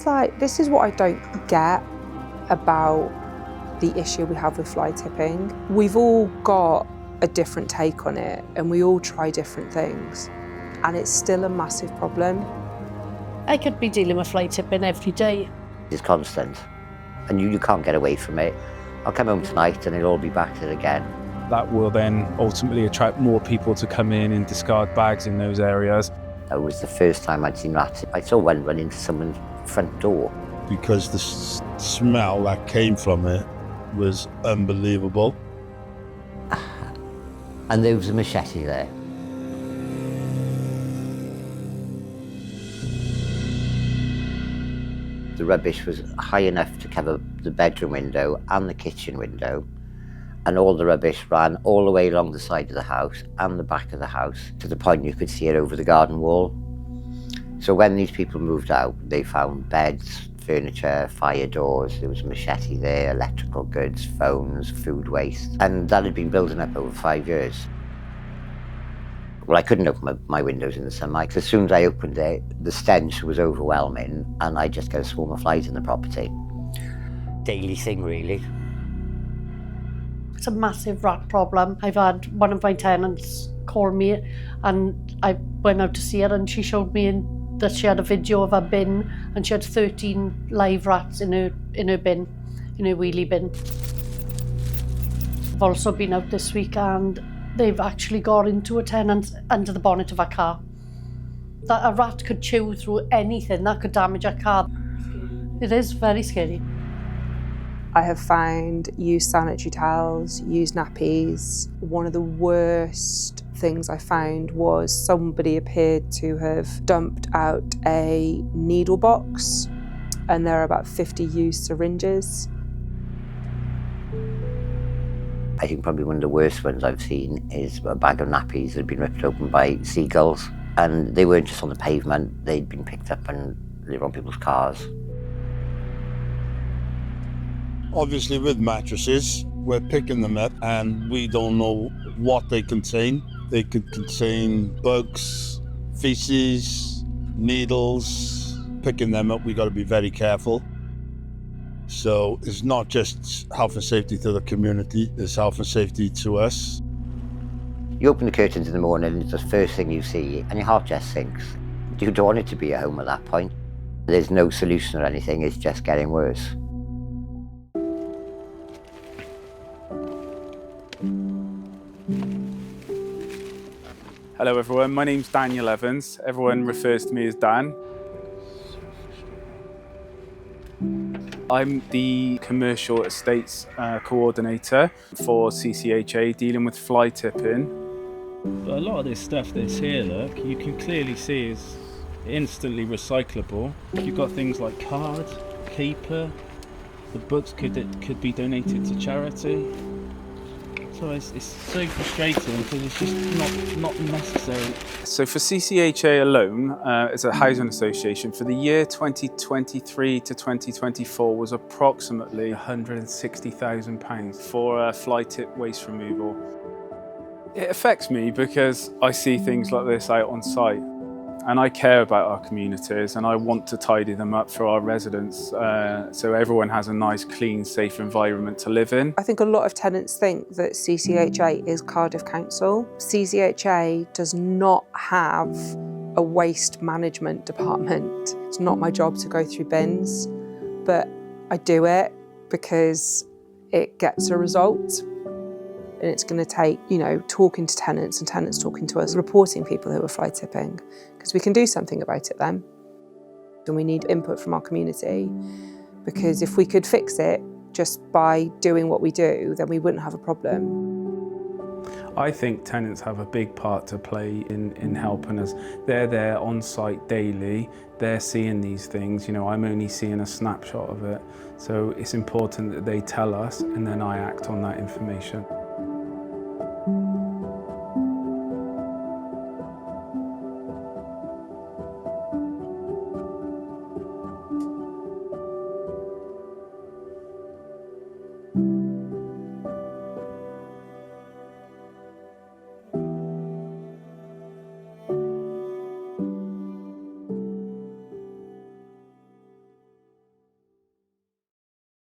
Like, this is what I don't get about the issue we have with fly tipping. We've all got a different take on it and we all try different things, and it's still a massive problem. I could be dealing with fly tipping every day. It's constant and you can't get away from it. I'll come home tonight and it'll all be back to it again. That will then ultimately attract more people to come in and discard bags in those areas. That was the first time I'd seen rats. I saw one run into someone's front door. Because the smell that came from it was unbelievable. And there was a machete there. The rubbish was high enough to cover the bedroom window and the kitchen window, and all the rubbish ran all the way along the side of the house and the back of the house to the point you could see it over the garden wall. So when these people moved out, they found beds, furniture, fire doors, there was a machete there, electrical goods, phones, food waste, and that had been building up over 5 years. Well, I couldn't open my windows in the summer because as soon as I opened it, the stench was overwhelming and I just got a swarm of flies in the property. Daily thing, really. It's a massive rat problem. I've had one of my tenants call me and I went out to see her and she showed me that she had a video of her bin and she had 13 live rats in her bin, in her wheelie bin. I've also been out this week and they've actually got into a tenant under the bonnet of a car. That a rat could chew through anything, that could damage a car. It is very scary. I have found used sanitary towels, used nappies. One of the worst things I found was somebody appeared to have dumped out a needle box, and there are about 50 used syringes. I think probably one of the worst ones I've seen is a bag of nappies that had been ripped open by seagulls, and they weren't just on the pavement, they'd been picked up and they were on people's cars. Obviously with mattresses, we're picking them up and we don't know what they contain. They could contain bugs, feces, needles. Picking them up, we got to be very careful. So it's not just health and safety to the community, it's health and safety to us. You open the curtains in the morning, it's the first thing you see, and your heart just sinks. You don't want it to be at home at that point. There's no solution or anything, it's just getting worse. Hello everyone, my name's Daniel Evans. Everyone refers to me as Dan. I'm the Commercial Estates Coordinator for CCHA, dealing with fly tipping. A lot of this stuff that's here, look, you can clearly see is instantly recyclable. You've got things like cards, paper, the books could be donated to charity. So it's so frustrating because it's just not necessary. So for CCHA alone, as a housing association, for the year 2023 to 2024 was approximately £160,000 for fly tip waste removal. It affects me because I see things like this out on site. And I care about our communities and I want to tidy them up for our residents so everyone has a nice, clean, safe environment to live in. I think a lot of tenants think that CCHA is Cardiff Council. CCHA does not have a waste management department. It's not my job to go through bins, but I do it because it gets a result. And it's going to take, talking to tenants and tenants talking to us, reporting people who are fly tipping, because we can do something about it then. And we need input from our community, because if we could fix it just by doing what we do, then we wouldn't have a problem. I think tenants have a big part to play in helping us. They're there on site daily, they're seeing these things, I'm only seeing a snapshot of it. So it's important that they tell us and then I act on that information.